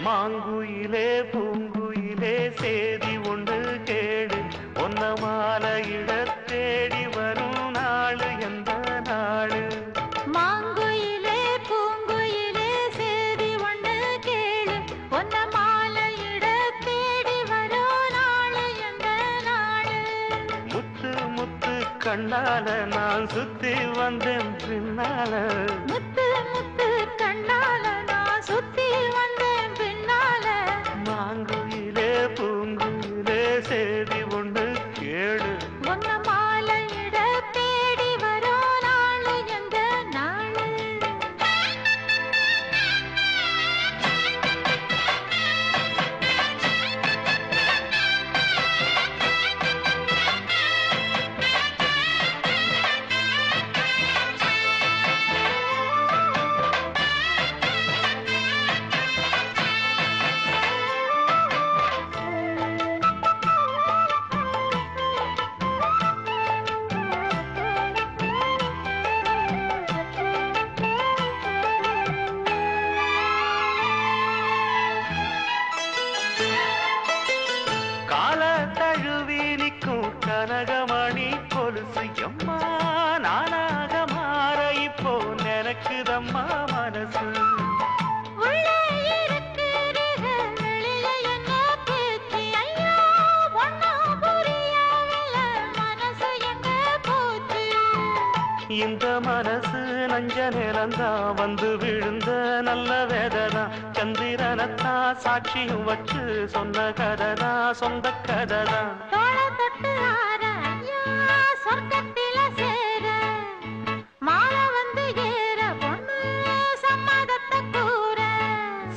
மாங்குயிலே பூங்குயிலே சேதி ஒன்று கேடு ஒன்ன மாலையிட தேடி வரும் நாளு எந்த நாளு மாங்குயிலே பூங்குயிலே சேதி ஒன்று கேளு ஒன்ன மாலையிட தேடி வரும் நாளு எந்த நாளு முத்து முத்து கண்ணால நான் சுத்தி வந்தேன் பின்னால முத்து முத்து கண்ணால நான் சுத்தி வந்தேன் பின்னால மாங்குயிலே பூங்குயிலே சேதி ஒன்று கேளு ஒன்ன மாலையிட தேடி வரும் நாளு எந்த நாளு கால தழுவி நிற்கும் கனகமணி கொலுசு எம்மா நானாக மாற இப்போ நினைக்குதம்மா மனசு உள்ளே இருக்கிறீங்க வெளியே என்ன பேச்சு ஐயோ ஒன்னும் புரியவில்லை மனசு எங்க போச்சு இந்த மனசு நஞ்ச நிறந்தான் வந்து விழுந்த நல்ல வேததான் சந்திரனத்தான் சாட்சியும் வச்சு சொன்ன கதைதான் சொந்த கதைதான் தோள தொட்டு ஆற ஐயா சொர்க்கத்தில சேர மாலை வந்து ஏற பொண்ணு சம்மதத்தை கூற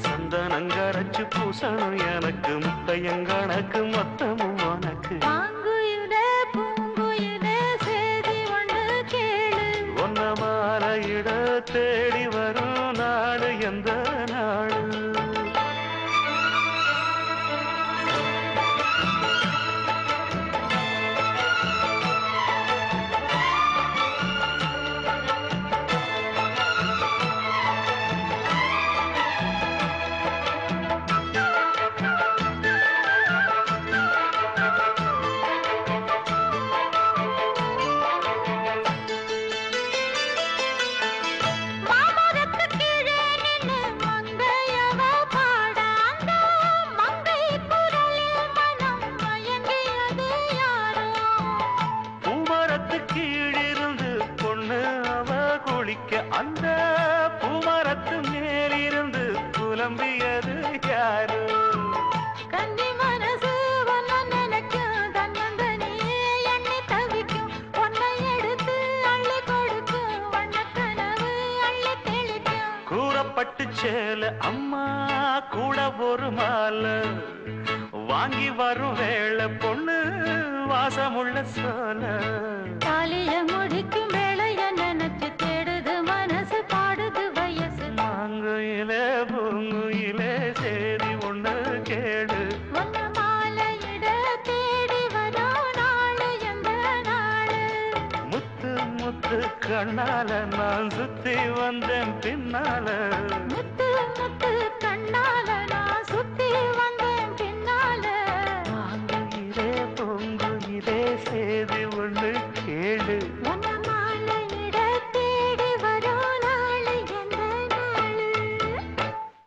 சந்தனங்கரைச்சு பூசணும் எனக்கு முத்தையங்கணக்கு மொத்தமும் உனக்கு மாங்குயிலே பூங்குயிலே சேதி ஒன்று கேளு ஒன்ன மாலையிட தேடி வரும் நாடு எந்த நாடு மாமரத்து கீழே நின்னு மங்கையவ பாட அந்த மங்கை குரலில் மனம் மயங்கியது யாரோ பூமரத்து கீழிருந்து பொண்ணு அவ குளிக்க அந்த பூமரத்து மேலிருந்து புலம்பியது யாரு கன்னி மனசு ஒன்ன நினைக்கும் தன்னந்தனியே எண்ணி தவிக்கும் ஒன்னை எடுத்து அள்ளி கொடுக்கும் வண்ண கனவு அள்ளி தெளிக்கும் கூறப்பட்டு சேல அம்மா கூட ஒரு மாலை வாங்கி வரும் வேளை பொண்ணு வாசமுள்ள சோல தாலிய முடிக்கும் வேளைய நினைச்சு தேடுது மனசு பாடுது வயசு மாங்குயிலே பூங்குயிலே சேதி ஒண்ணு கேடு ஒன்ன மாலையிட தேடி வரும் நாளு எந்த நாளு முத்து முத்து கண்ணால நான் சுத்தி வந்தேன் பின்னால முத்து முத்து கண்ணால நான் சுத்தி வந்தேன் பின்னால மாங்குயிலே பூங்குயிலே சேதி ஒண்ணு கேடு ஒன்ன